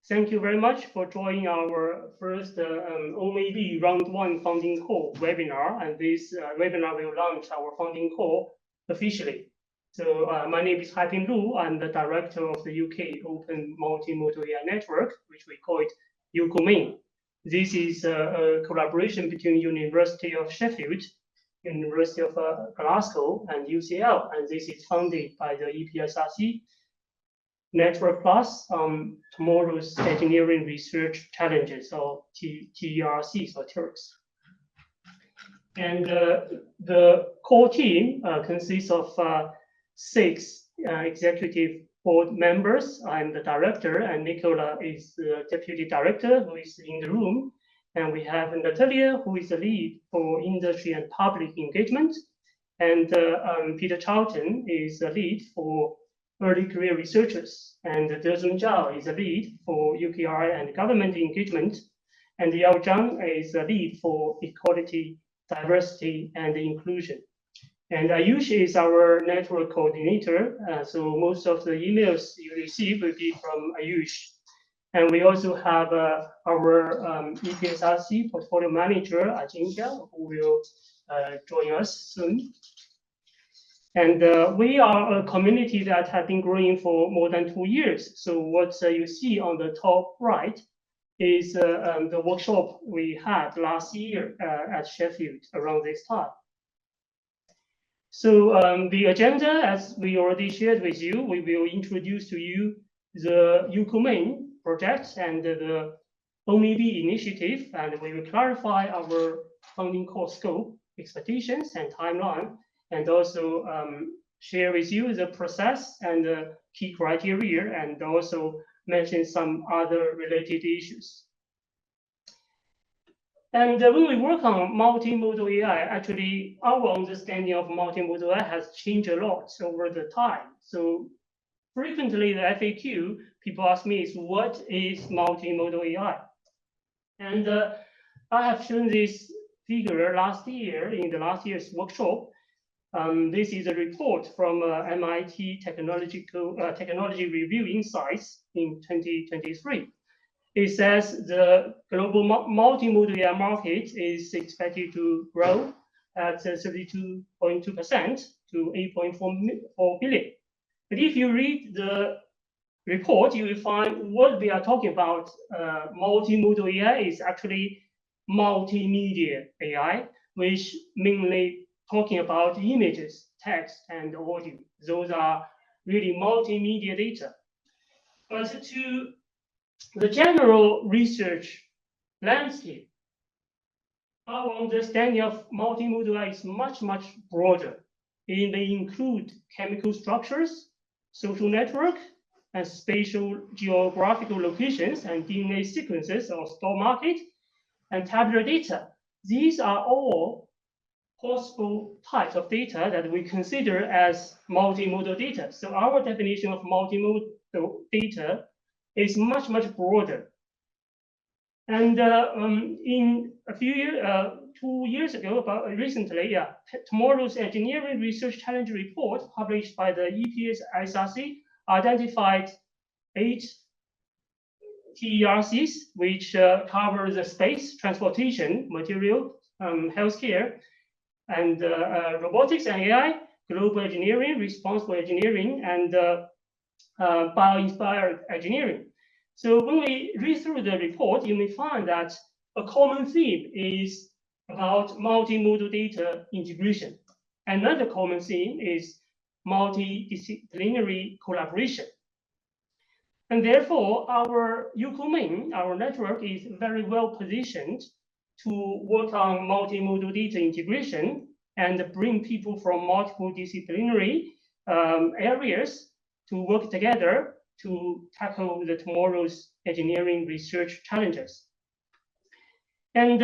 Thank you very much for joining our first OMAIB Round 1 Funding Call webinar. And this webinar will launch our funding call officially. So my name is Haiping Lu. I'm the director of the UK Open Multimodal AI Network, which we call it UKOMAIN. This is a collaboration between University of Sheffield, University of Glasgow, and UCL. And this is funded by the EPSRC Network Plus Tomorrow's Engineering Research Challenges, or PDRAs, or TERCs. And the core team consists of 6 executive board members. I'm the director, and Nicola is the deputy director, who is in the room. And we have Natalia, who is the lead for industry and public engagement. And Peter Charlton is the lead for early career researchers. And Dezun Zhao is the lead for UKI and government engagement. And Yao Zhang is the lead for equality, diversity, and inclusion. And Ayush is our network coordinator. So most of the emails you receive will be from Ayush. And we also have our EPSRC portfolio manager, Ajinja, who will join us soon. And we are a community that has been growing for more than 2 years. So what you see on the top right is the workshop we had last year at Sheffield around this time. So the agenda, as we already shared with you, we will introduce to you the UKOMAIN project and the OMAIB initiative, and we will clarify our funding call scope, expectations, and timeline, and also share with you the process and the key criteria, and also mention some other related issues. And when we work on multimodal AI, actually, our understanding of multimodal AI has changed a lot over the time. So frequently, the FAQ, people ask me is, what is multimodal AI? And I have shown this figure last year in the last year's workshop. This is a report from MIT Technology Review Insights in 2023. It says the global multimodal AI market is expected to grow at 32.2% to 8.4 billion. But if you read the report, you will find what we are talking about. Multimodal AI is actually multimedia AI, which mainly talking about images, text, and audio. Those are really multimedia data. But to the general research landscape, our understanding of multimodal AI is much, much broader. It may include chemical structures, social network, and spatial geographical locations, and DNA sequences or store market, and tabular data. These are all possible types of data that we consider as multimodal data. So our definition of multimodal data is much, much broader. And in a few years, 2 years ago, recently, Tomorrow's Engineering Research Challenge report published by the EPSRC identified 8 PDRAs, which cover the space, transportation, material, healthcare, and robotics and AI, global engineering, responsible engineering, and bio-inspired engineering. So when we read through the report, you may find that a common theme is about multimodal data integration. Another common theme is multidisciplinary collaboration. And therefore, our UKOMAIN, our network, is very well positioned to work on multimodal data integration and bring people from multiple disciplinary areas to work together to tackle the tomorrow's engineering research challenges. And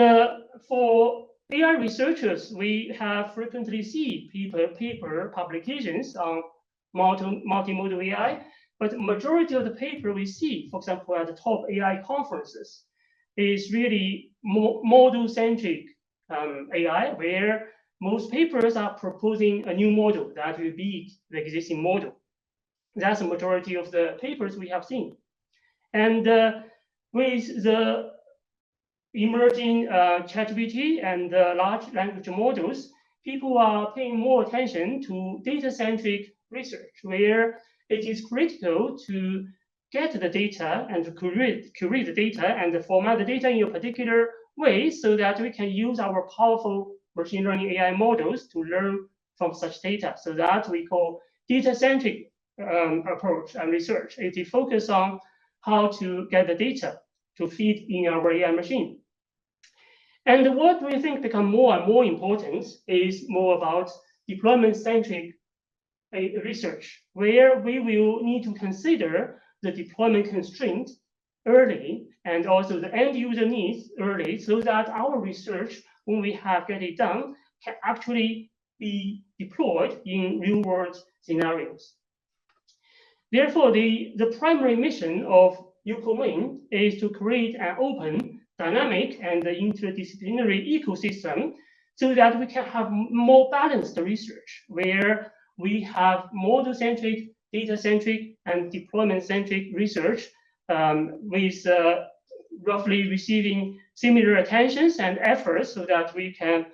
for AI researchers, we have frequently seen paper publications on multimodal AI, but majority of the paper we see, for example, at the top AI conferences, is really model-centric AI, where most papers are proposing a new model that will beat the existing model. That's the majority of the papers we have seen. And with the emerging ChatGPT and large language models, people are paying more attention to data-centric research, where it is critical to get the data and curate the data and format the data in a particular way so that we can use our powerful machine learning AI models to learn from such data. So that we call data-centric approach and research. It is focused on how to get the data to feed in our AI machine. And what we think become more and more important is more about deployment-centric research, where we will need to consider the deployment constraint early and also the end user needs early, so that our research, when we have get it done, can actually be deployed in real-world scenarios. Therefore, the primary mission of UKOMAIN is to create an open, dynamic, and interdisciplinary ecosystem so that we can have more balanced research, where we have model-centric, data-centric, and deployment-centric research with roughly receiving similar attentions and efforts so that we can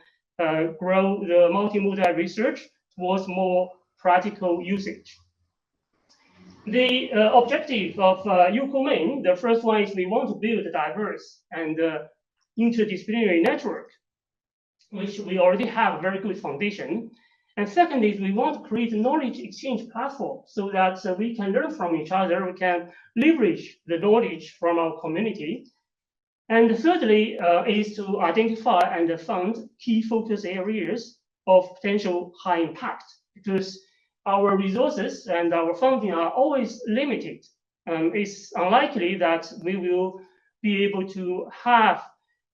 grow the multimodal research towards more practical usage. The objective of UKOMAIN, the first one is we want to build a diverse and interdisciplinary network, which we already have a very good foundation. And second is we want to create a knowledge exchange platform so that we can learn from each other, we can leverage the knowledge from our community. And thirdly is to identify and fund key focus areas of potential high impact, because our resources and our funding are always limited. It's unlikely that we will be able to have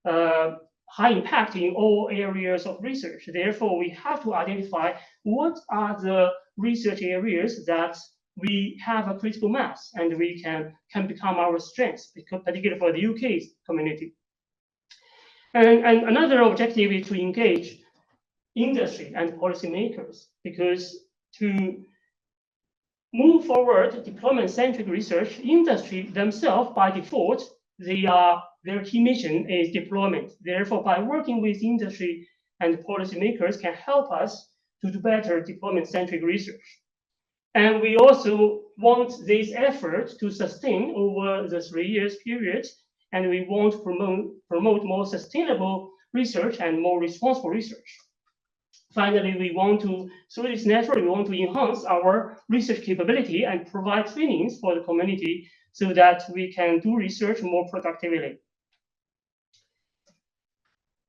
high impact in all areas of research. Therefore, we have to identify what are the research areas that we have a critical mass and we can become our strengths, particularly for the UK community. And another objective is to engage industry and policymakers, because to move forward deployment-centric research, industry themselves, by default, their key mission is deployment. Therefore, by working with industry and policymakers can help us to do better deployment-centric research. And we also want this effort to sustain over the 3 years period, and we want to promote more sustainable research and more responsible research. Finally, we want to, through this network, we want to enhance our research capability and provide trainings for the community so that we can do research more productively.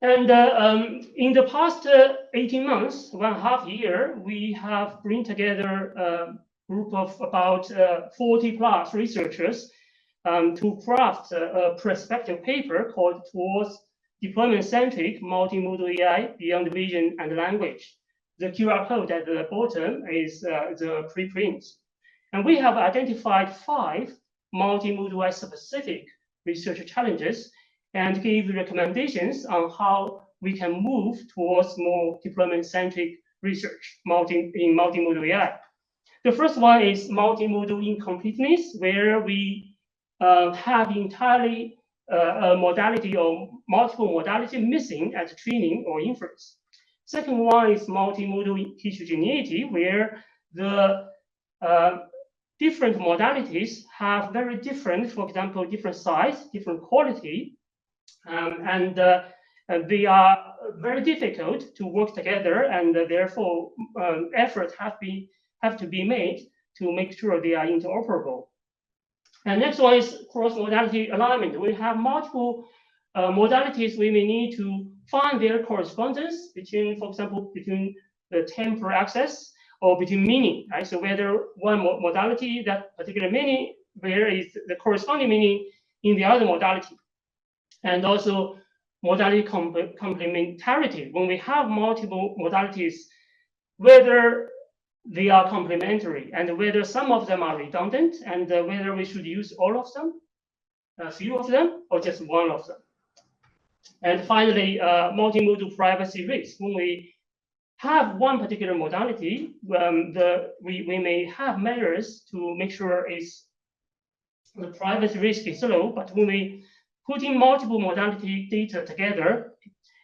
And in the past 18 months, 1.5 years, we have bring together a group of about 40 plus researchers to craft a prospective paper called Towards Deployment-Centric Multimodal AI Beyond Vision and Language. The QR code at the bottom is the preprint. And we have identified 5 multimodal AI specific research challenges and gave recommendations on how we can move towards more deployment-centric research in multimodal AI. The first one is multimodal incompleteness, where we have entirely a modality or multiple modality missing at training or inference. Second one is multimodal heterogeneity, where the different modalities have very different, for example, different size, different quality, and they are very difficult to work together, and therefore efforts have to be made to make sure they are interoperable. And next one is cross-modality alignment. We have multiple modalities. We may need to find their correspondence between, for example, between the temporal access or between meaning, right? So whether one modality, that particular meaning, where is the corresponding meaning in the other modality. And also modality complementarity. When we have multiple modalities, whether they are complementary and whether some of them are redundant, and whether we should use all of them, a few of them, or just one of them. And finally, multimodal privacy risk. When we have one particular modality, we may have measures to make sure it's the privacy risk is low, but when we put in multiple modality data together,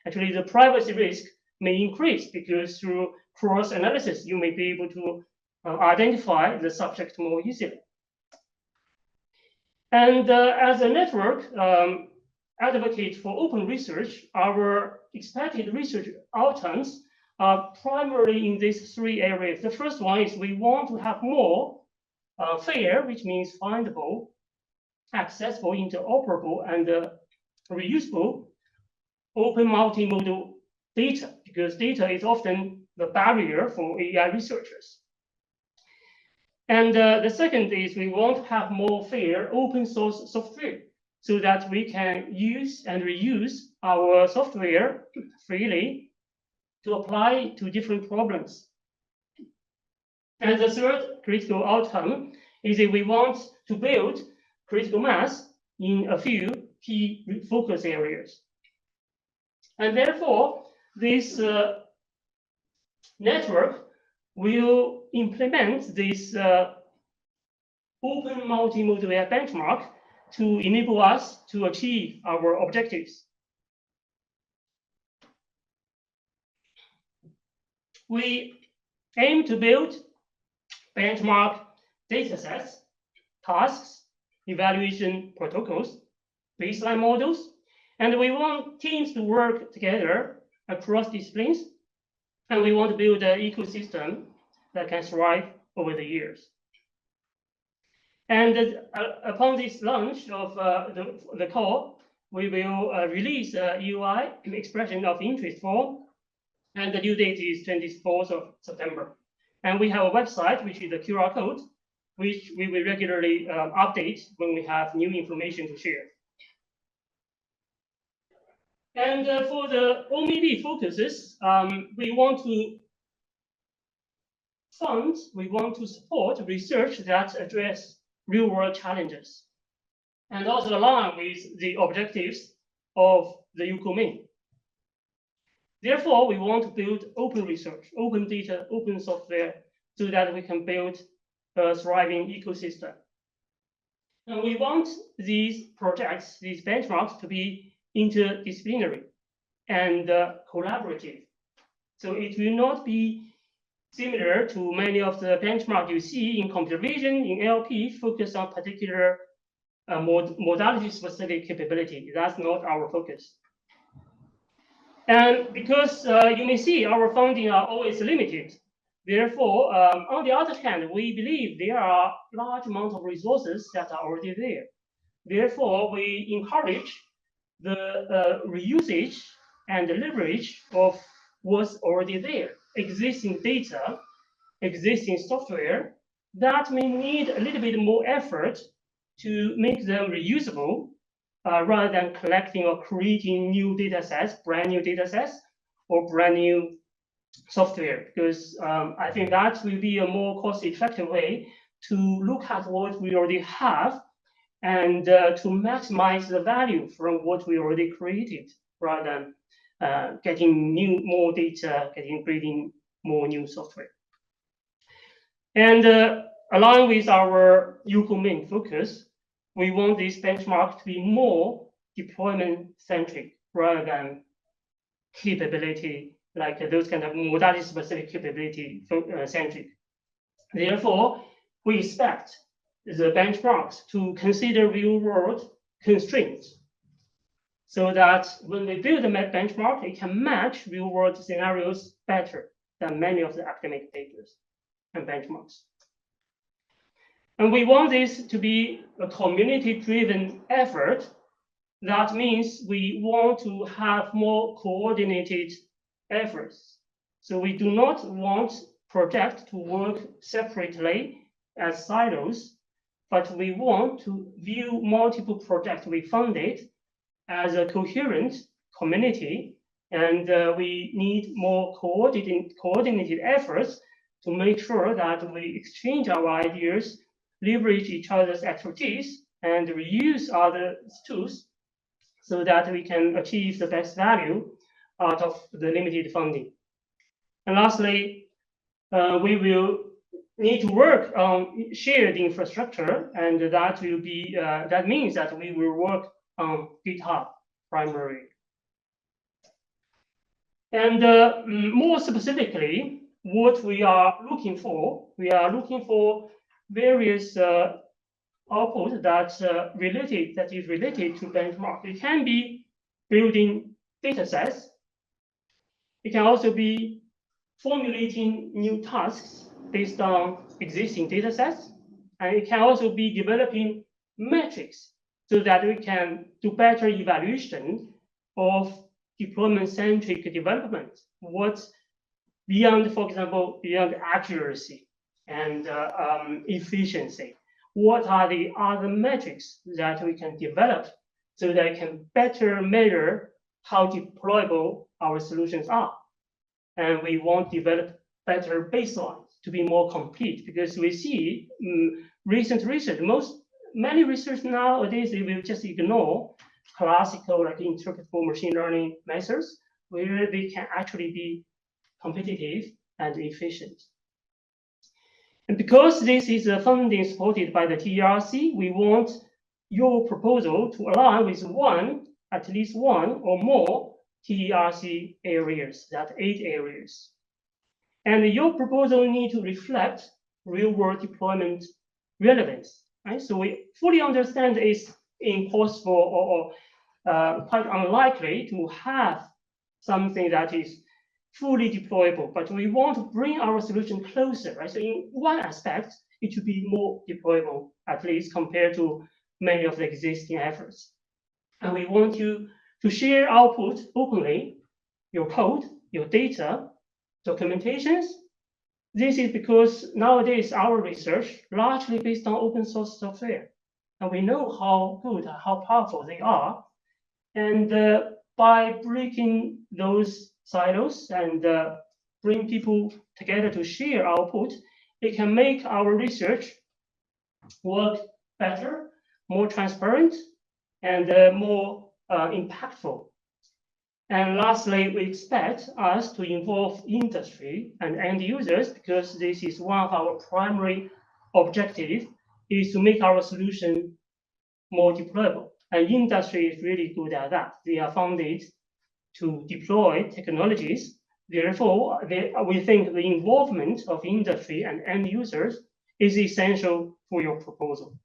actually the privacy risk may increase because through cross-analysis, you may be able to identify the subject more easily. And as a network advocate for open research, our expected research outcomes are primarily in these three areas. The first one is we want to have more fair, which means findable, accessible, interoperable, and reusable open multimodal data, because data is often the barrier for AI researchers. And the second is we want to have more fair open source software so that we can use and reuse our software freely to apply to different problems. And the third critical outcome is that we want to build critical mass in a few key focus areas. And therefore, this network will implement this Open Multimodal AI Benchmark to enable us to achieve our objectives. We aim to build benchmark datasets, tasks, evaluation protocols, baseline models, and we want teams to work together across disciplines, and we want to build an ecosystem that can thrive over the years. And upon this launch of the core, we will release a UI expression of interest form, and the due date is 24th of September. And we have a website, which is a QR code, which we will regularly update when we have new information to share. And for the OMAIB focuses, we want to support research that address real-world challenges and also align with the objectives of the UKOMAIN. Therefore, we want to build open research, open data, open software, so that we can build a thriving ecosystem. And we want these projects, these benchmarks, to be interdisciplinary and collaborative. So it will not be similar to many of the benchmarks you see in computer vision, in NLP, focused on particular modality-specific capability. That's not our focus. And because you may see our funding are always limited, therefore, on the other hand, we believe there are large amounts of resources that are already there. Therefore, we encourage the reusage and the leverage of what's already there, existing data, existing software that may need a little bit more effort to make them reusable rather than collecting or creating new data sets, brand new data sets, or brand new software, because I think that will be a more cost-effective way to look at what we already have and to maximize the value from what we already created, rather than getting more data, creating more new software. And along with our UKOMAIN focus, we want this benchmark to be more deployment-centric rather than capability, like those kind of modality-specific capability centric. Therefore, we expect the benchmarks to consider real-world constraints, so that when we build a benchmark, it can match real-world scenarios better than many of the academic papers and benchmarks. And we want this to be a community-driven effort. That means we want to have more coordinated efforts. So we do not want projects to work separately as silos, but we want to view multiple projects we funded as a coherent community, and we need more coordinated efforts to make sure that we exchange our ideas, leverage each other's expertise, and reuse other tools so that we can achieve the best value out of the limited funding. And lastly, we will need to work on shared infrastructure, and that will be that means that we will work on GitHub primarily. And more specifically, what we are looking for various output that is related to benchmark. It can be building datasets. It can also be formulating new tasks based on existing datasets, and it can also be developing metrics so that we can do better evaluation of deployment-centric development. What's beyond, for example, beyond accuracy and efficiency? What are the other metrics that we can develop so that we can better measure how deployable our solutions are? And we want to develop better baselines to be more complete, because we see recent research, many research nowadays, they will just ignore classical, like interpretable machine learning methods, where they can actually be competitive and efficient. And because this is a funding supported by the PDRAs, we want your proposal to align with at least one or more PDRAs areas, that 8 areas. And your proposal need to reflect real-world deployment relevance. Right? So we fully understand it's impossible or quite unlikely to have something that is fully deployable, but we want to bring our solution closer, right? So in one aspect, it should be more deployable, at least compared to many of the existing efforts. And we want you to share output openly, your code, your data, documentations. This is because nowadays our research largely based on open source software, and we know how good, how powerful they are. And by breaking those silos and bring people together to share output, it can make our research work better, more transparent, and more impactful. And lastly, we expect us to involve industry and end users, because this is one of our primary objectives, is to make our solution more deployable. And industry is really good at that. They are funded to deploy technologies. Therefore, we think the involvement of industry and end users is essential for your proposal.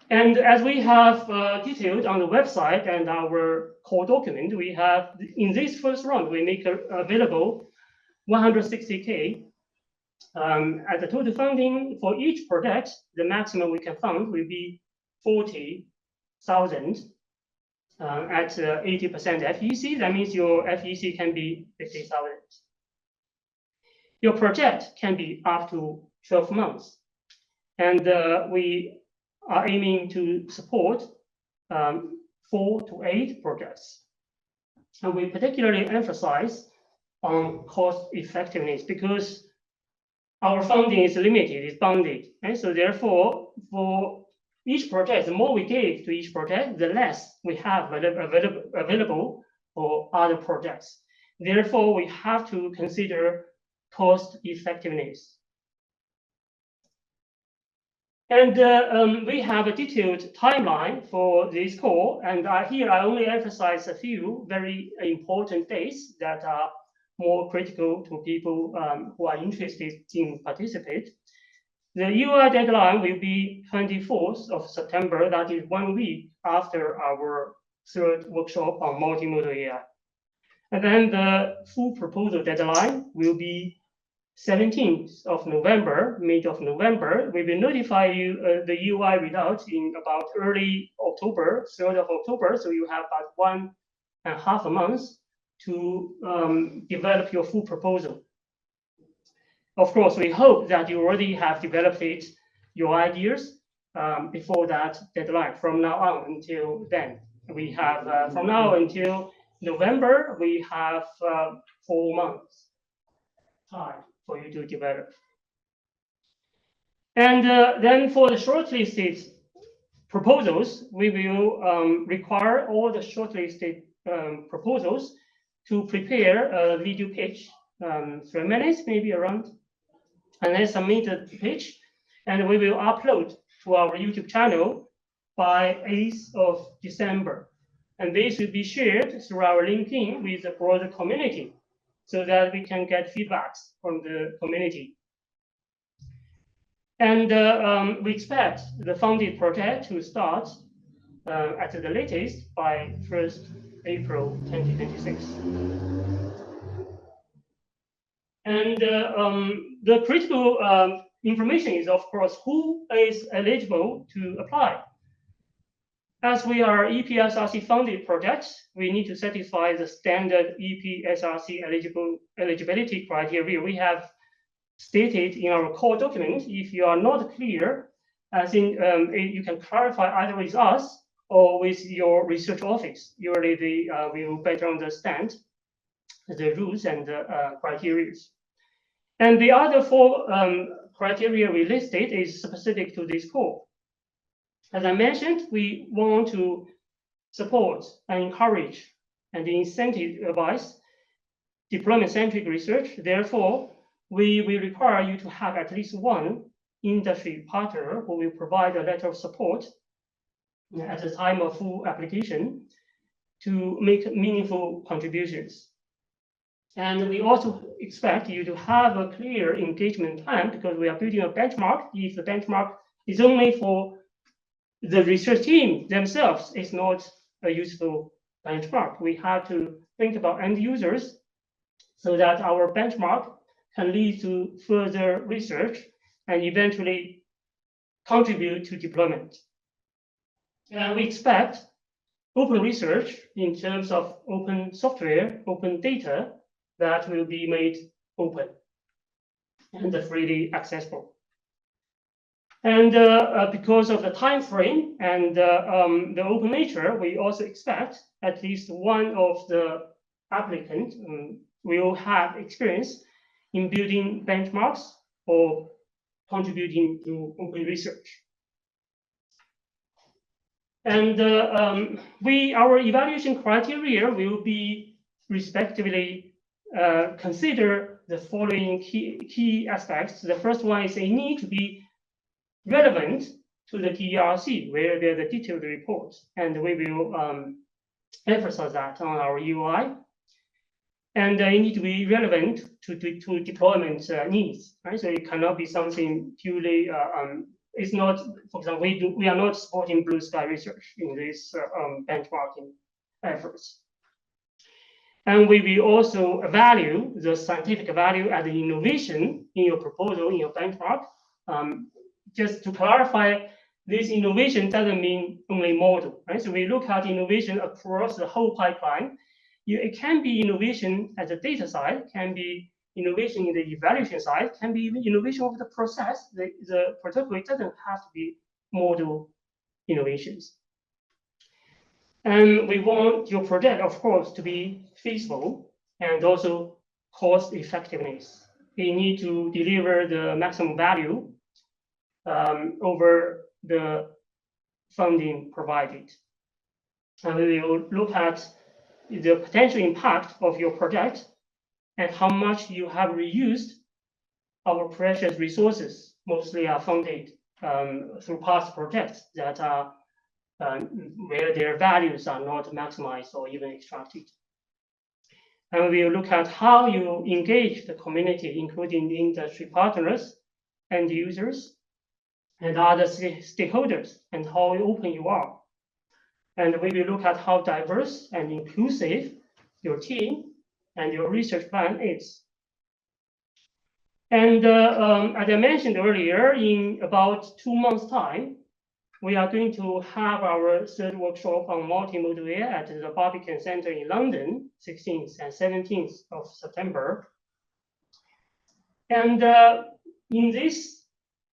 And as we have detailed on the website and our core document, we have, in this first round, we make available 160K. At the total funding for each project, the maximum we can fund will be 40,000 at 80% FEC. That means your FEC can be 50,000. Your project can be up to 12 months. And we are aiming to support 4 to 8 projects. And we particularly emphasize on cost effectiveness, because our funding is limited, it's bounded. And so therefore, for each project, the more we give to each project, the less we have available for other projects. Therefore, we have to consider cost effectiveness. And we have a detailed timeline for this call. And here I only emphasize a few very important dates that are more critical to people who are interested in participate. The UI deadline will be 24th of September. That is 1 week after our 3rd workshop on multimodal AI. And then the full proposal deadline will be 17th of November, mid of November. We will notify you the UI results in about early October, 3rd of October. So you have about 1.5 months to develop your full proposal. Of course, we hope that you already have developed your ideas before that deadline. From now on until then, we have from now until November, we have 4 months time for you to develop. And then for the shortlisted proposals, we will require all the shortlisted proposals to prepare a video pitch, 3 minutes, maybe around and then submit the pitch, and we will upload to our YouTube channel by 8th of December. And this will be shared through our LinkedIn with the broader community so that we can get feedbacks from the community. And we expect the funded project to start at the latest by 1st April 2026. And the critical information is, of course, who is eligible to apply. As we are EPSRC funded projects, we need to satisfy the standard EPSRC eligibility criteria we have stated in our core document. If you are not clear, I think you can clarify either with us or with your research office. Usually they will better understand the rules and criteria. And the other 4 criteria we listed is specific to this core. As I mentioned, we want to support and encourage and incentivize deployment-centric research. Therefore, we will require you to have at least one industry partner who will provide a letter of support at the time of full application to make meaningful contributions. And we also expect you to have a clear engagement plan, because we are building a benchmark. If the benchmark is only for the research team themselves, it's not a useful benchmark. We have to think about end users so that our benchmark can lead to further research and eventually contribute to deployment. And we expect open research in terms of open software, open data that will be made open and freely accessible. And because of the time frame and the open nature, we also expect at least one of the applicants will have experience in building benchmarks or contributing to open research. And our evaluation criteria will be respectively consider the following key aspects. The first one is they need to be relevant to the PDRAs, where there's a detailed report, and we will emphasize that on our UI. And they need to be relevant to deployment needs, right? So it cannot be something purely, it's not, for example, we are not supporting blue sky research in this benchmarking efforts. And we will also value the scientific value and the innovation in your proposal, in your benchmark. Just to clarify, this innovation doesn't mean only model, right? So we look at innovation across the whole pipeline. It can be innovation at the data side, can be innovation in the evaluation side, can be even innovation of the process. The protocol, it doesn't have to be model innovations. And we want your project, of course, to be feasible and also cost effectiveness. We need to deliver the maximum value over the funding provided. And we will look at the potential impact of your project and how much you have reused our precious resources, mostly are funded through past projects that are where their values are not maximized or even extracted. And we will look at how you engage the community, including the industry partners, end users, and other stakeholders, and how open you are. And we will look at how diverse and inclusive your team and your research plan is. And as I mentioned earlier, in about 2 months' time, we are going to have our 3rd workshop on multimodal AI at the Barbican Center in London, 16th and 17th of September. And in this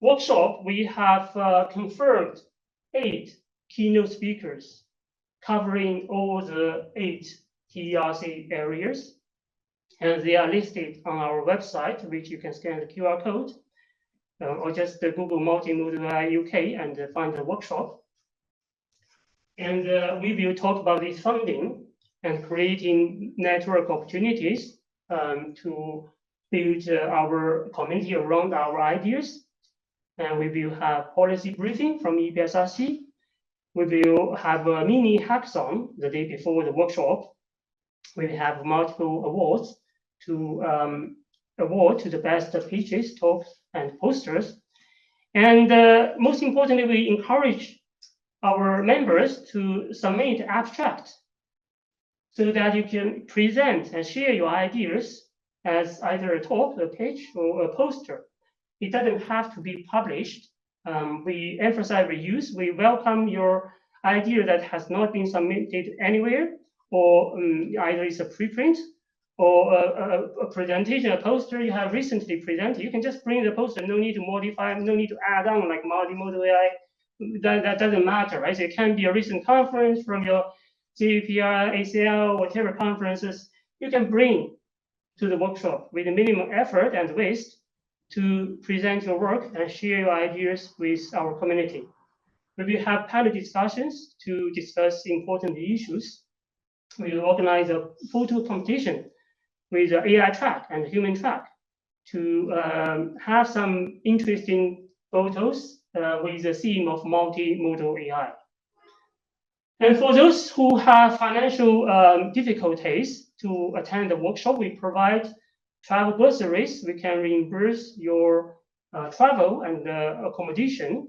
workshop, we have confirmed 8 keynote speakers covering all the 8 PDRAs areas. And they are listed on our website, which you can scan the QR code, or just Google Multimodal AI UK and find the workshop. And we will talk about this funding and creating network opportunities to build our community around our ideas. And we will have policy briefing from EPSRC. We will have a mini hackathon the day before the workshop. We have multiple awards to award to the best pitches, talks, and posters. And most importantly, we encourage our members to submit abstract so that you can present and share your ideas as either a talk, a pitch, or a poster. It doesn't have to be published. We emphasize reuse. We welcome your idea that has not been submitted anywhere, or either it's a preprint or a presentation, a poster you have recently presented. You can just bring the poster, no need to modify, no need to add on like multimodal AI. That doesn't matter, right? So it can be a recent conference from your CPR, ACL, whatever conferences you can bring to the workshop with a minimum effort and waste to present your work and share your ideas with our community. We will have panel discussions to discuss important issues. We will organize a photo competition with the AI track and human track to have some interesting photos with the theme of multimodal AI. And for those who have financial difficulties to attend the workshop, we provide travel bursaries. We can reimburse your travel and accommodation.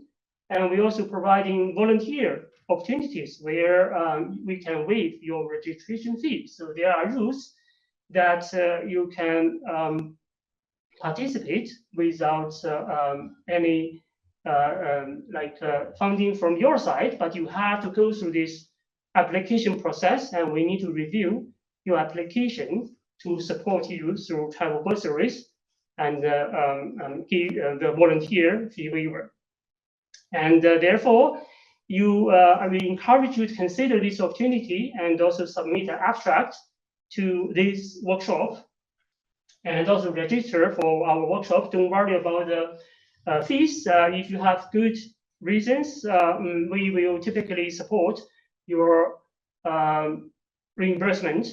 And we're also providing volunteer opportunities where we can waive your registration fee. So there are rules that you can participate without any funding from your side, but you have to go through this application process, and we need to review your application to support you through travel bursaries and give the volunteer fee waiver. And therefore, we encourage you to consider this opportunity and also submit an abstract to this workshop and also register for our workshop. Don't worry about the fees. If you have good reasons, we will typically support your reimbursement.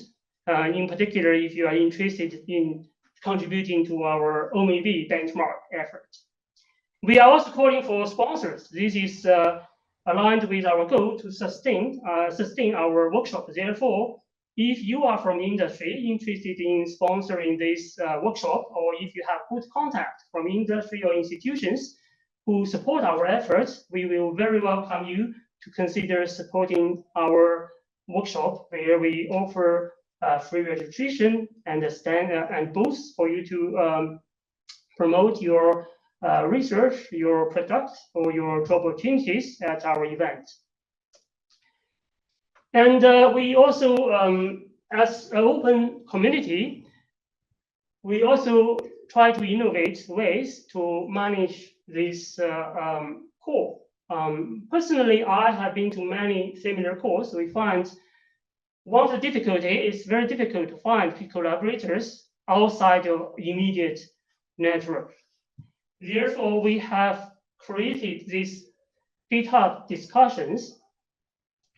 In particular, if you are interested in contributing to our OMAIB benchmark effort. We are also calling for sponsors. This is aligned with our goal to sustain our workshop. Therefore, if you are from industry interested in sponsoring this workshop, or if you have good contact from industry or institutions who support our efforts, we will very welcome you to consider supporting our workshop, where we offer free registration and and booths for you to promote your research, your products, or your job opportunities at our event. And we also, as an open community, we also try to innovate ways to manage this core. Personally, I have been to many similar calls. We find one of the difficulty is very difficult to find collaborators outside of immediate network. Therefore, we have created these GitHub discussions.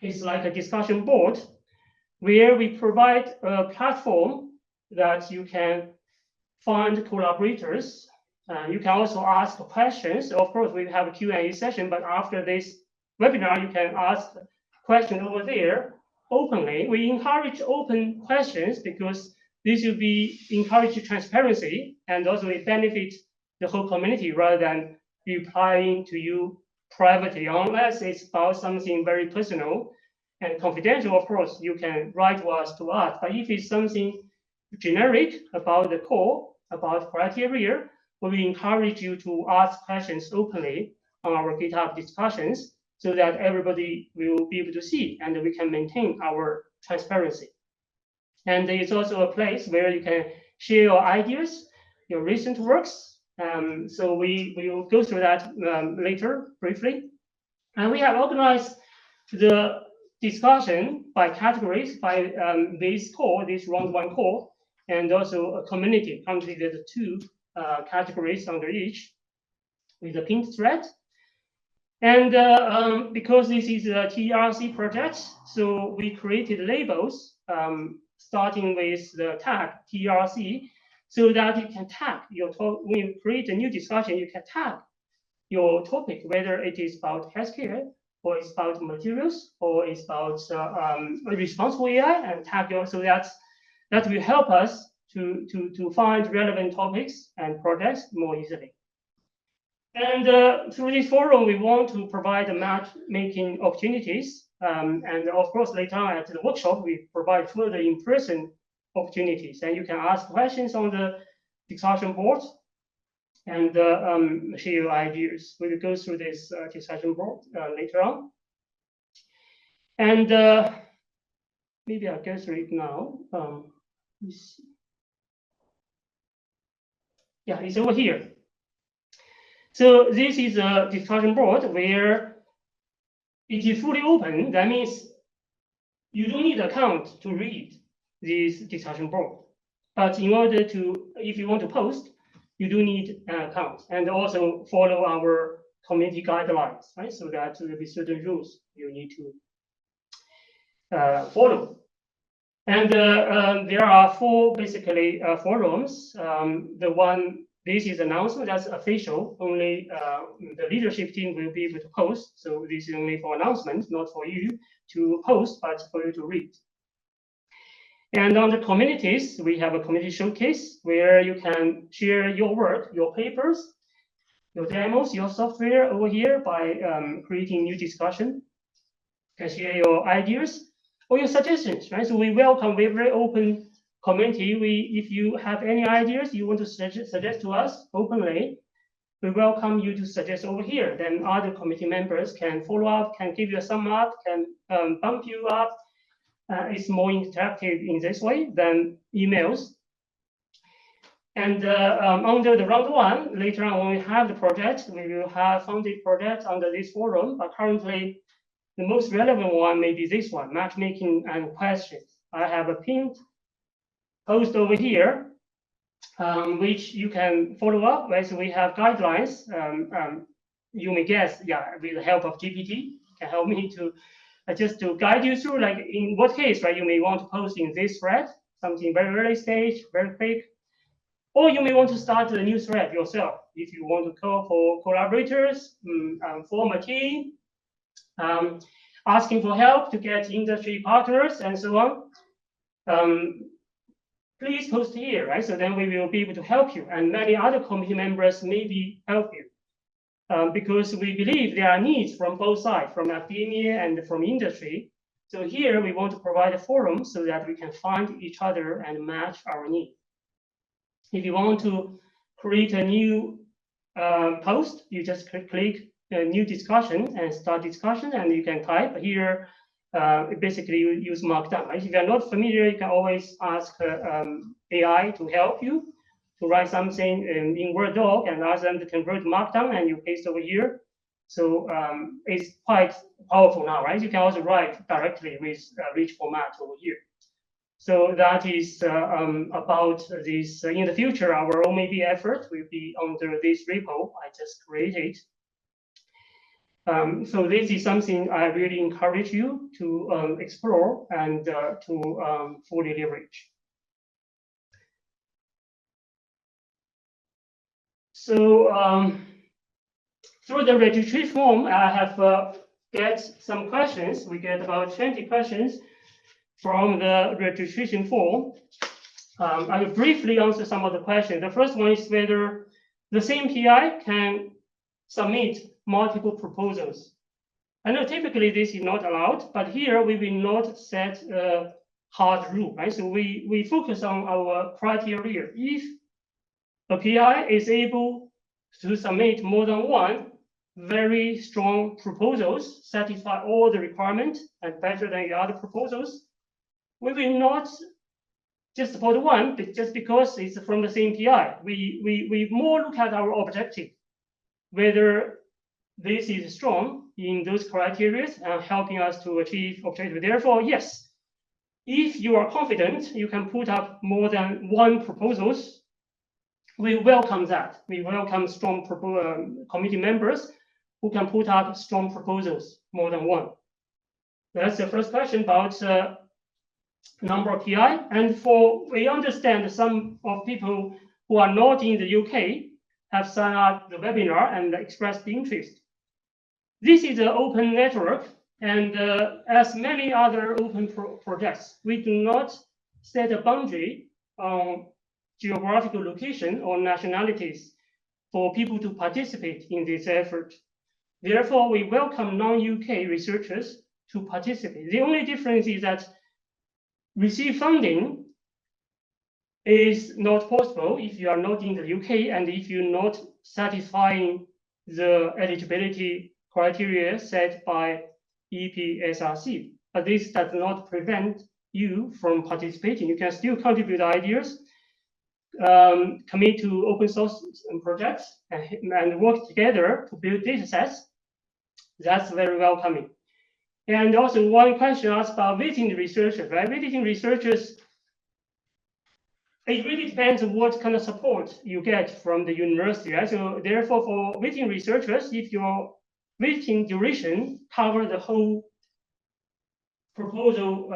It's like a discussion board where we provide a platform that you can find collaborators. You can also ask questions. Of course, we have a Q&A session, but after this webinar, you can ask questions over there openly. We encourage open questions because this will encourage transparency, and also it benefits the whole community rather than replying to you privately, unless it's about something very personal and confidential. Of course, you can write to us. But if it's something generic about the core, about criteria, we encourage you to ask questions openly on our GitHub discussions so that everybody will be able to see and we can maintain our transparency. And it's also a place where you can share your ideas, your recent works. So we will go through that later briefly. And we have organized the discussion by categories, by this core, this round one core, and also a community. Currently, there's two categories under each with a pink thread. And because this is a TRC project, so we created labels starting with the tag TRC so that you can tag your talk. When you create a new discussion, you can tag your topic, whether it is about healthcare, or it's about materials, or it's about responsible AI, and tag your, so that will help us to find relevant topics and projects more easily. And through this forum, we want to provide matchmaking opportunities. And of course, later on at the workshop, we provide further in-person opportunities. And you can ask questions on the discussion board and share your ideas. We will go through this discussion board later on. And maybe I'll go through it now. Let's see. Yeah, it's over here. So this is a discussion board where it is fully open. That means you don't need an account to read this discussion board. But in order to, if you want to post, you do need an account, and also follow our community guidelines, right? So that there will be certain rules you need to follow. And there are four basically forums. The one, this is announcement, that's official. Only the leadership team will be able to post. So this is only for announcements, not for you to post, but for you to read. And on the communities, we have a community showcase where you can share your work, your papers, your demos, your software over here by creating new discussion. You can share your ideas or your suggestions, right? So we welcome, we're very open community. If you have any ideas you want to suggest to us openly, we welcome you to suggest over here. Then other committee members can follow up, can give you a sum up, can bump you up. It's more interactive in this way than emails. And under the round one, later on when we have the project, we will have funded projects under this forum. But currently, the most relevant one may be this one, matchmaking and questions. I have a pinned post over here, which you can follow up with. We have guidelines. You may guess, yeah, with the help of GPT, can help me to just to guide you through, like in what case, right? You may want to post in this thread, something very early stage, very quick, or you may want to start a new thread yourself. If you want to call for collaborators, form a team, asking for help to get industry partners and so on. Please post here, right? So then we will be able to help you, and many other committee members maybe help you. Because we believe there are needs from both sides, from academia and from industry. So here we want to provide a forum so that we can find each other and match our needs. If you want to create a new post, you just click a new discussion and start discussion, and you can type here. Basically, you use Markdown. Right? If you're not familiar, you can always ask AI to help you to write something in Word doc and ask them to convert Markdown, and you paste over here. So it's quite powerful now, right? You can also write directly with rich format over here. So that is about this. In the future, our OMAIB effort will be under this repo I just created. So this is something I really encourage you to explore and to fully leverage. So through the registration form, I have get some questions. We get about 20 questions from the registration form. I will briefly answer some of the questions. The first one is whether the same PI can submit multiple proposals. I know typically this is not allowed, but here we will not set a hard rule, right? So we focus on our criteria. If a PI is able to submit more than one very strong proposals, satisfy all the requirements and better than the other proposals, we will not just support one, but just because it's from the same PI. We more look at our objective, whether this is strong in those criteria and helping us to achieve objective. Therefore, yes, if you are confident you can put up more than one proposals, we welcome that. We welcome strong committee members who can put up strong proposals, more than one. That's the first question about number of PI. And we understand some of people who are not in the UK have signed up the webinar and expressed interest. This is an open network, and as many other open projects, we do not set a boundary on geographical location or nationalities for people to participate in this effort. Therefore, we welcome non-UK researchers to participate. The only difference is that receive funding is not possible if you are not in the UK and if you're not satisfying the eligibility criteria set by EPSRC. But this does not prevent you from participating. You can still contribute ideas, commit to open source projects, and work together to build datasets. That's very welcoming. And also one question asked about visiting researchers, right? Visiting researchers, it really depends on what kind of support you get from the university, right? So therefore, for visiting researchers, if your visiting duration covers the whole proposal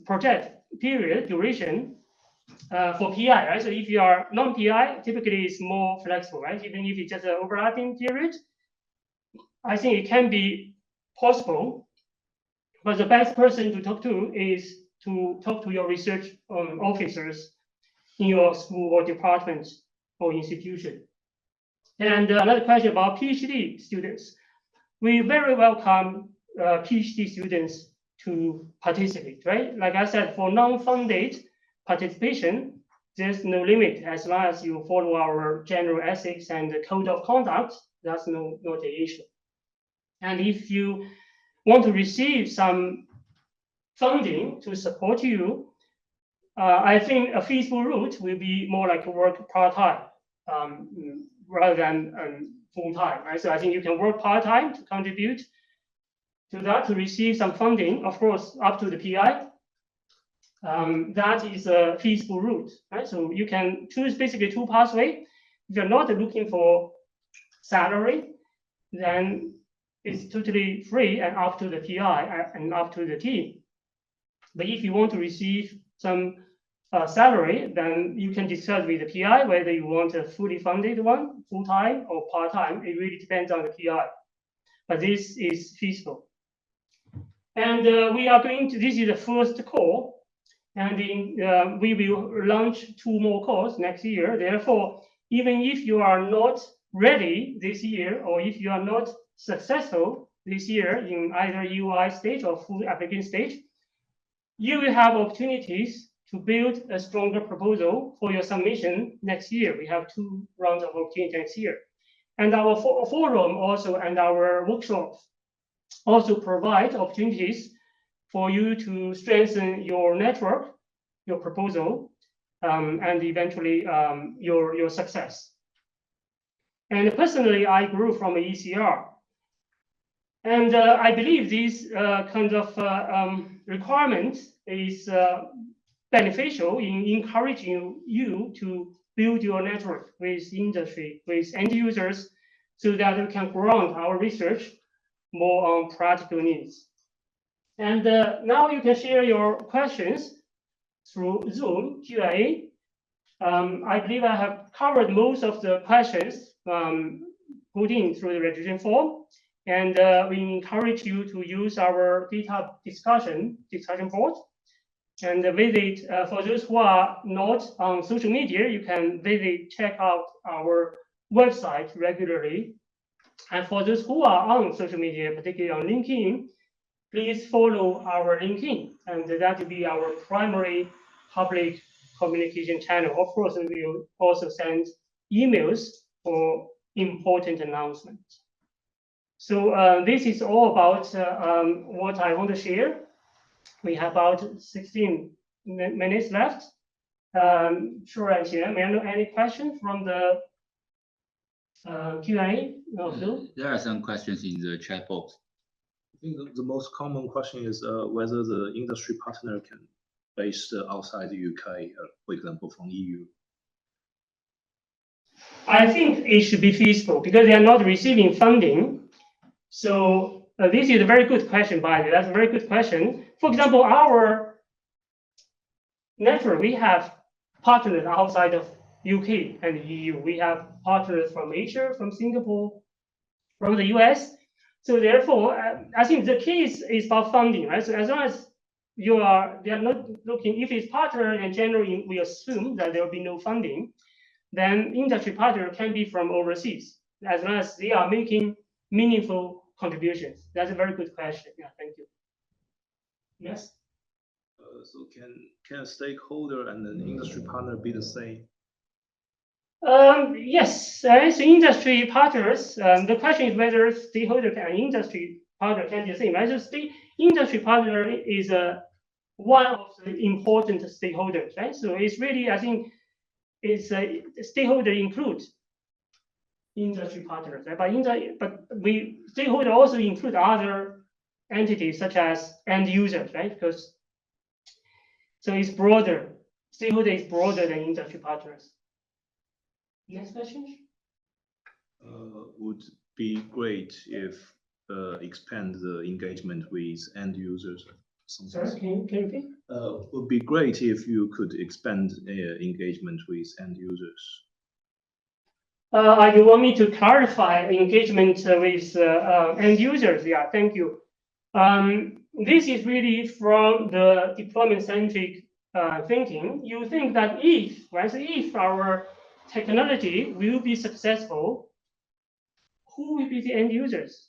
project period duration for PI, right? So if you are non-PI, typically it's more flexible, right? Even if it's just an overlapping period, I think it can be possible. But the best person to talk to is to talk to your research officers in your school or department or institution. And another question about PhD students. We very welcome PhD students to participate, right? Like I said, for non-funded participation, there's no limit as long as you follow our general ethics and the code of conduct. That's not the issue. And if you want to receive some funding to support you, I think a feasible route will be more like work part-time rather than full-time, right? So I think you can work part-time to contribute to that, to receive some funding, of course, up to the PI. That is a feasible route, right? So you can choose basically two pathways. If you're not looking for salary, then it's totally free and up to the PI and up to the team. But if you want to receive some salary, then you can discuss with the PI whether you want a fully funded one, full-time or part-time. It really depends on the PI. But this is feasible. And we are going to, this is the first call, and we will launch 2 more calls next year. Therefore, even if you are not ready this year, or if you are not successful this year in either UI stage or full application stage, you will have opportunities to build a stronger proposal for your submission next year. We have 2 rounds of opportunity next year. And our forum also and our workshops also provide opportunities for you to strengthen your network, your proposal, and eventually your success. And personally, I grew from an ECR. And I believe this kind of requirement is beneficial in encouraging you to build your network with industry, with end users, so that we can ground our research more on practical needs. And now you can share your questions through Zoom Q&A. I believe I have covered most of the questions put in through the registration form. And we encourage you to use our data discussion board. And visit, for those who are not on social media, you can check out our website regularly. And for those who are on social media, particularly on LinkedIn, please follow our LinkedIn, and that will be our primary public communication channel. Of course, we will also send emails for important announcements. So this is all about what I want to share. We have about 16 minutes left. Sure, and here, may I know any questions from the Q&A? There are some questions in the chat box. I think the most common question is whether the industry partner can based outside the UK, for example, from EU. I think it should be feasible because they are not receiving funding. So this is a very good question, by the way. That's a very good question. For example, our naturally, we have partners outside of UK and the EU. We have partners from Asia, from Singapore, from the US. So therefore, I think the key is about funding, right? So as long as they are not looking, if it's partner, and generally we assume that there will be no funding, then industry partner can be from overseas, as long as they are making meaningful contributions. That's a very good question. Yeah, thank you. Yes. So can a stakeholder and an industry partner be the same? Yes, so industry partners. The question is whether stakeholder and industry partner can be the same. Right? So industry partner is one of the important stakeholders, right? So it's really, I think, it's a stakeholder includes industry partners, right? But stakeholder also include other entities such as end users, right? Because so it's broader. Stakeholder is broader than industry partners. Next question. Would be great if expand the engagement with end users. Sorry, can you repeat? Would be great if you could expand engagement with end users. You want me to clarify engagement with end users? Yeah, thank you. This is really from the deployment-centric thinking. You think that if our technology will be successful, who will be the end users?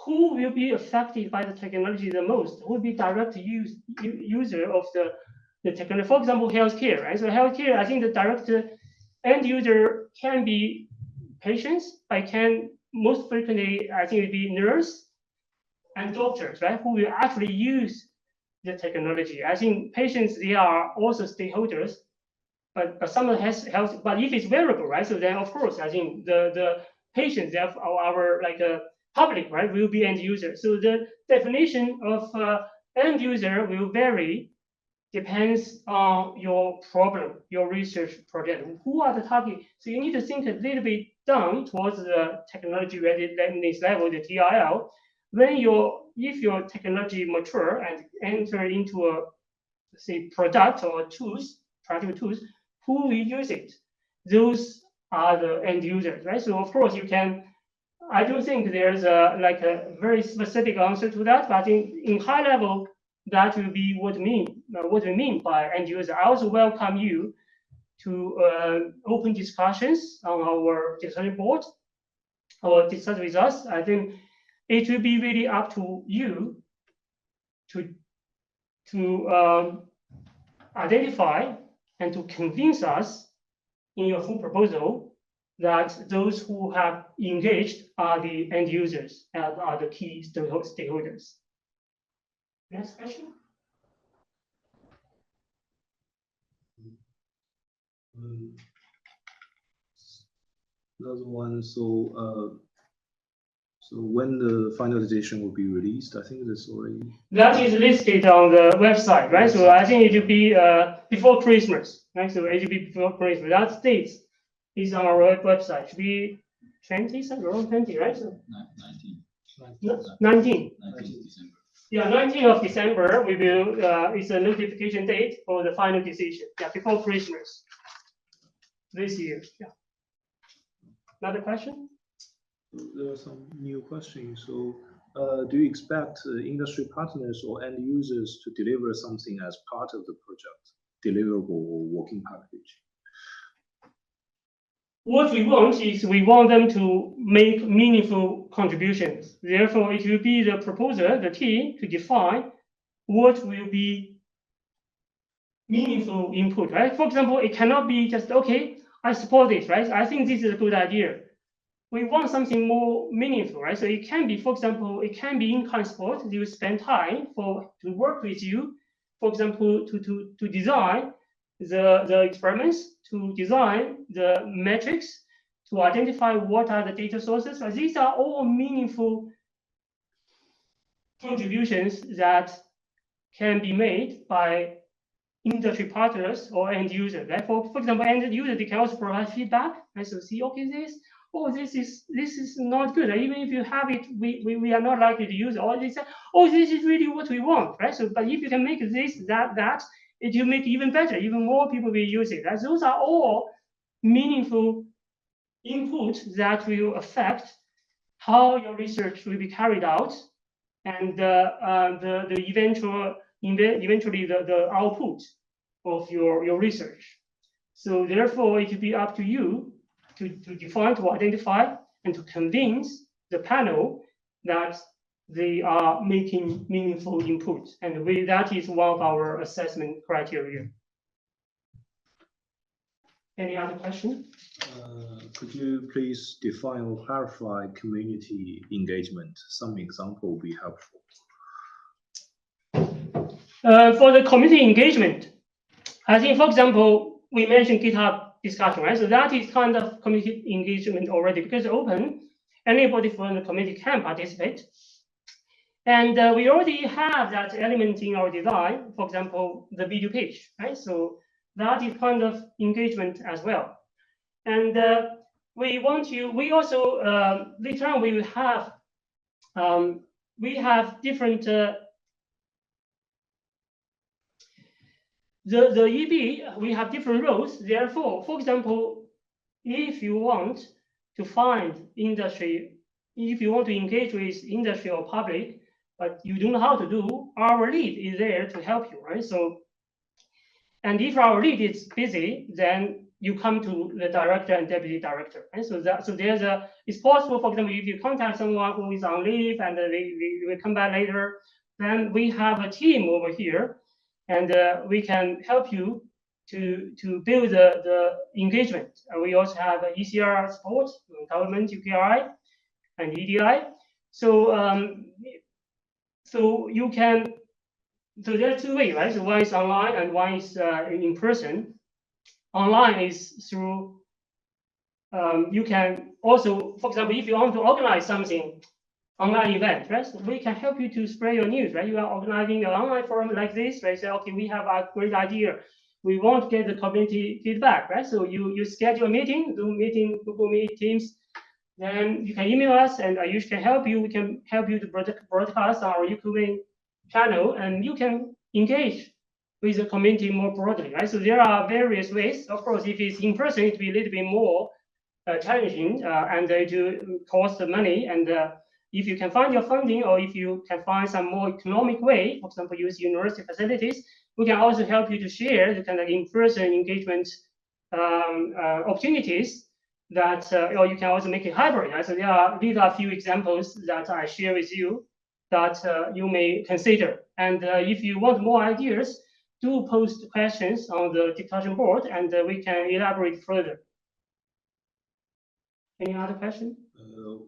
Who will be affected by the technology the most? Who will be direct user of the technology? For example, healthcare, right? So healthcare, I think the direct end user can be patients. Most frequently, I think it would be nurse and doctors, right? Who will actually use the technology. I think patients, they are also stakeholders, but someone has health. But if it's wearable, right? So then, of course, I think the patients, our public, right, will be end user. So the definition of end user will vary, depends on your problem, your research project. Who are the target? So you need to think a little bit down towards the technology readiness level, the TRL. If your technology mature and enter into a, say, product or tools, practical tools, who will use it? Those are the end users, right? So of course you can. I don't think there's a very specific answer to that, but in high level, that will be what we mean by end user. I also welcome you to open discussions on our discussion board or discuss with us. I think it will be really up to you to identify and to convince us in your full proposal that those who have engaged are the end users and are the key stakeholders. Next question. Another one. So when the final decision will be released, I think that's already. That is listed on the website, right? So I think it will be before Christmas, right? So it will be before Christmas. That date is on our website. It should be 20, around 20, right? So 19 December. Yeah, 19th of December, we will, it's a notification date for the final decision. Yeah, before Christmas this year. Yeah. Another question? There are some new questions. So do you expect industry partners or end users to deliver something as part of the project, deliverable or working package? What we want is we want them to make meaningful contributions. Therefore, it will be the proposer, the team, to define what will be meaningful input, right? For example, it cannot be just, okay, I support this, right? I think this is a good idea. We want something more meaningful, right? So it can be, for example, it can be in-kind support. They will spend time to work with you, for example, to design the experiments, to design the metrics, to identify what are the data sources. So these are all meaningful contributions that can be made by industry partners or end users. Right? For example, end users, they can also provide feedback. Right? So see, okay, this is not good. Even if you have it, we are not likely to use it. Or they say, oh, this is really what we want, right? So, but if you can make this, that, it will make even better, even more people will use it. As those are all meaningful input that will affect how your research will be carried out, and eventually the output of your research. So therefore, it will be up to you to define, to identify, and to convince the panel that they are making meaningful input. And that is one of our assessment criteria. Any other question? Could you please define or clarify community engagement? Some example would be helpful. For the community engagement, I think, for example, we mentioned GitHub discussion, right? So that is kind of community engagement already, because open, anybody from the community can participate. And we already have that element in our design, for example, the video page, right? So that is kind of engagement as well. And we also, later on, we have different, the EB, we have different roles. Therefore, for example, if you want to find industry, if you want to engage with industry or public, but you don't know how to do, our lead is there to help you, right? So, and if our lead is busy, then you come to the director and deputy director, right? So it's possible, for example, if you contact someone who is on leave and they will come back later, then we have a team over here, and we can help you to build the engagement. And we also have ECR support, government, UKI, and EDI. So you can, so there are two ways, right? So one is online and one is in person. Online is through, you can also, for example, if you want to organize something, online event, right? So we can help you to spread your news, right? You are organizing an online forum like this, right? So, okay, we have a great idea. We want to get the community feedback, right? So you schedule a meeting, Zoom meeting, Google Meet, Teams. Then you can email us, and I usually can help you. We can help you to broadcast our UKOMAIN channel, and you can engage with the community more broadly, right? So there are various ways. Of course, if it's in person, it will be a little bit more challenging, and it will cost money. And if you can find your funding, or if you can find some more economic way, for example, use university facilities, we can also help you to share the kind of in-person engagement opportunities. That or you can also make it hybrid. Right? So these are a few examples that I share with you that you may consider. And if you want more ideas, do post questions on the discussion board, and we can elaborate further. Any other question?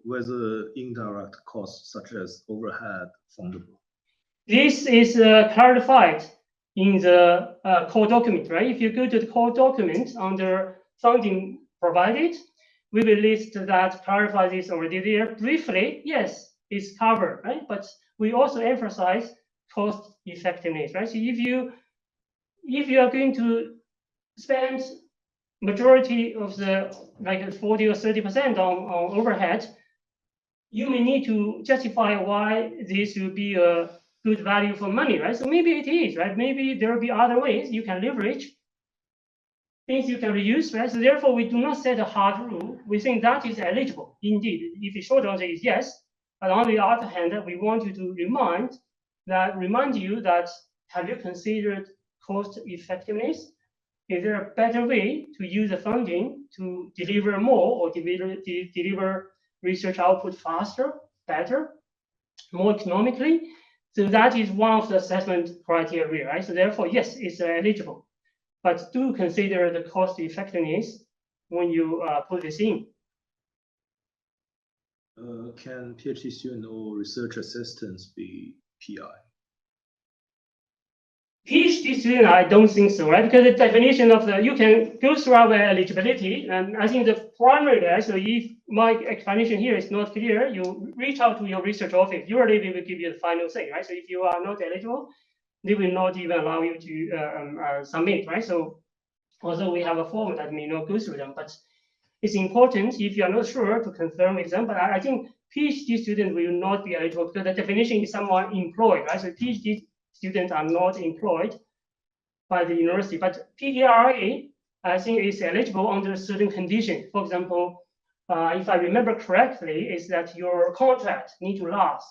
Whether indirect costs such as overhead fundable. This is clarified in the core document, right? If you go to the core document under funding provided, we will list that, clarify this already there. Briefly, yes, it's covered, right? But we also emphasize cost effectiveness, right? So if you are going to spend majority of the, like 40 or 30% on overhead, you may need to justify why this will be a good value for money, right? So maybe it is, right? Maybe there will be other ways you can leverage, things you can reuse, right? So therefore, we do not set a hard rule. We think that is eligible. Indeed, if the short answer is yes, but on the other hand, we want you to remind you that, have you considered cost effectiveness? Is there a better way to use the funding to deliver more, or deliver research output faster, better, more economically? So that is one of the assessment criteria, right? So therefore, yes, it's eligible. But do consider the cost effectiveness when you put this in. Can PhD student or research assistants be PI? PhD student, I don't think so, right? Because the definition of you can go through our eligibility, and I think the primary, so if my explanation here is not clear, you reach out to your research office. Usually they will give you the final say, right? So if you are not eligible, they will not even allow you to submit, right? So although we have a form that may not go through them, but it's important, if you are not sure, to confirm with them. But I think PhD students will not be eligible because the definition is someone employed, right? So PhD students are not employed by the university. But PDRA, I think, is eligible under certain conditions. For example, if I remember correctly, is that your contract need to last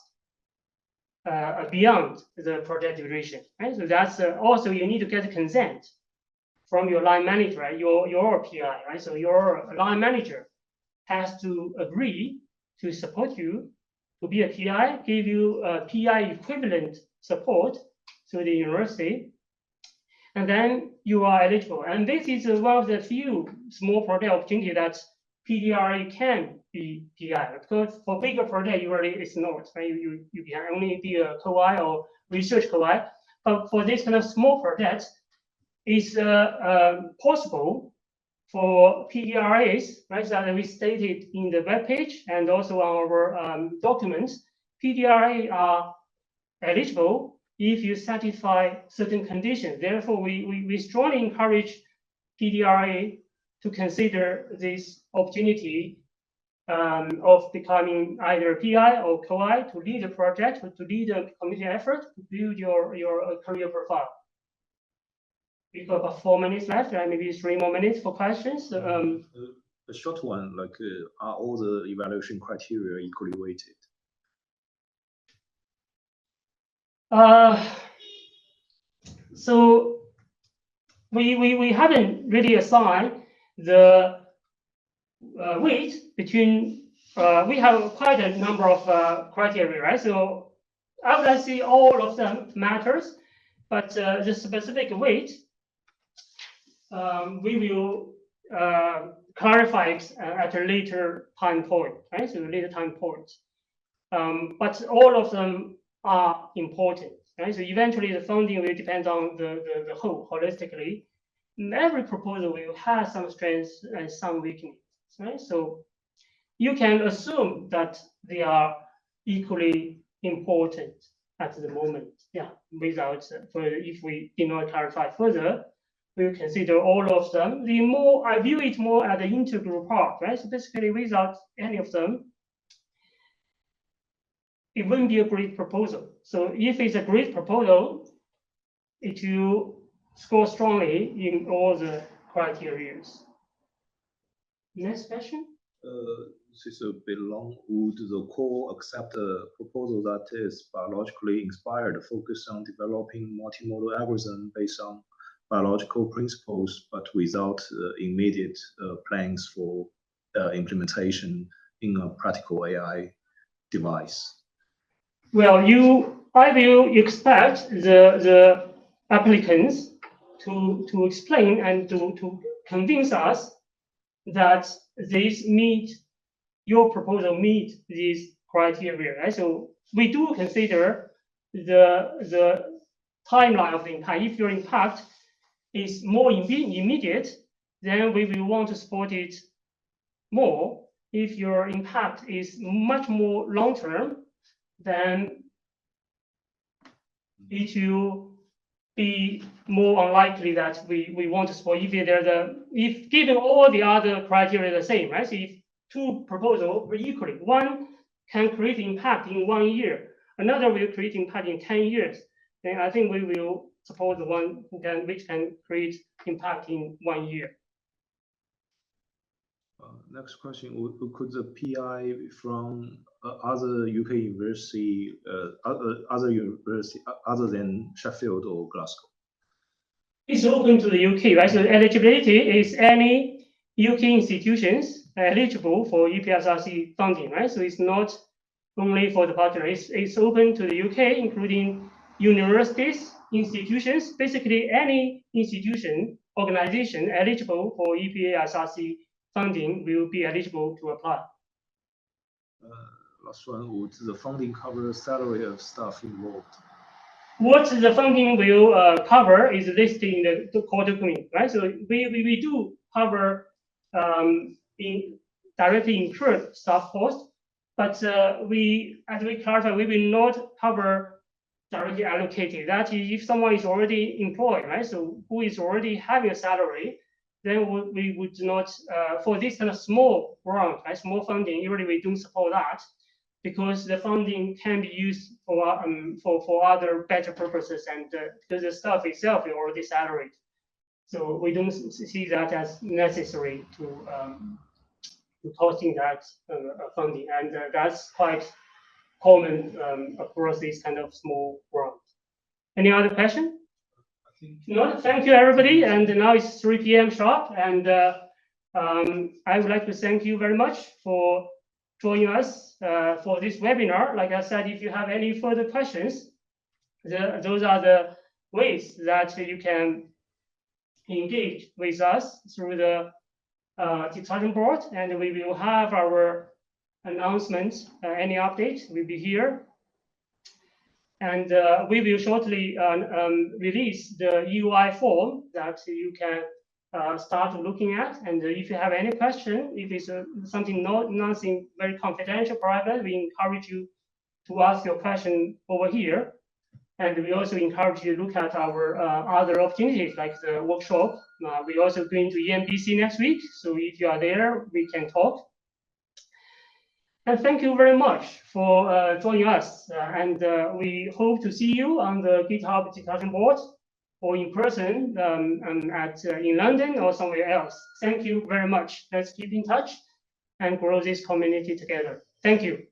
beyond the project duration. Right? So that's also you need to get consent from your line manager, right? Your PI, right? So your line manager has to agree to support you to be a PI, give you a PI equivalent support to the university, and then you are eligible. And this is one of the few small project opportunity that PDRA can be PI. Because for bigger project, usually it's not. Right? You can only be a co-I or research co-I. But for this kind of small projects, it's possible for PDRAs, right, that we stated in the web page and also our documents. PDRA are eligible if you satisfy certain conditions. Therefore, we strongly encourage PDRA to consider this opportunity of becoming either PI or co-I to lead a project, to lead a community effort, to build your career profile. We've got about 4 minutes left, right? Maybe 3 more minutes for questions. A short one, like, are all the evaluation criteria equally weighted? So we haven't really assigned the weight between. We have quite a number of criteria, right? So obviously all of them matters, but the specific weight we will clarify at a later time point, right? So later time point. But all of them are important, right? So eventually the funding will depend on the whole holistically. And every proposal will have some strengths and some weaknesses, right? So you can assume that they are equally important at the moment. Yeah, without if we did not clarify further, we'll consider all of them. The more I view it more as an integral part, right? So basically, without any of them, it wouldn't be a great proposal. So if it's a great proposal, it will score strongly in all the criteria. Next question. This is a bit long. Would the core accept a proposal that is biologically inspired, focused on developing multimodal algorithm based on biological principles, but without immediate plans for implementation in a practical AI device? Well, I will expect the applicants to explain and to convince us that your proposal meet these criteria, right? So we do consider the timeline of the impact. If your impact is more immediate, then we will want to support it more. If your impact is much more long-term, then it will be more unlikely that we want to support if given all the other criteria the same, right? So if two proposals were equally, one can create impact in 1 year, another will create impact in 10 years, then I think we will support the one which can create impact in 1 year. Next question: could the PI from other UK university, other university other than Sheffield or Glasgow? It's open to the UK, right? So eligibility is any UK institutions eligible for EPSRC funding, right? So it's not only for the partner. It's open to the UK, including universities, institutions, basically any institution, organization eligible for EPSRC funding will be eligible to apply. Last one: would the funding cover salary of staff involved? What the funding will cover is listed in the core document, right? So we do cover directly incurred staff costs, but as we clarify, we will not cover directly allocated. That is, if someone is already employed, right? So who is already having a salary, then we would not, for this kind of small grant, right, small funding, usually we don't support that. because the funding can be used for other better purposes, and because the stuff itself is already salaried. So we don't see that as necessary to costing that funding, and that's quite common across these kind of small grants. Any other question? No, thank you everybody, and now it's 3 p.m. sharp, and I would like to thank you very much for joining us for this webinar. Like I said, if you have any further questions, those are the ways that you can engage with us through the discussion board, and we will have our announcement. Any update will be here, and we will shortly release the UI form that you can start looking at. And if you have any question, if it's nothing very confidential, private, we encourage you to ask your question over here. And we also encourage you to look at our other opportunities, like the workshop. We're also going to EMBC next week, so if you are there, we can talk. And thank you very much for joining us. And we hope to see you on the GitHub discussion board or in person in London or somewhere else. Thank you very much. Let's keep in touch and grow this community together. Thank you.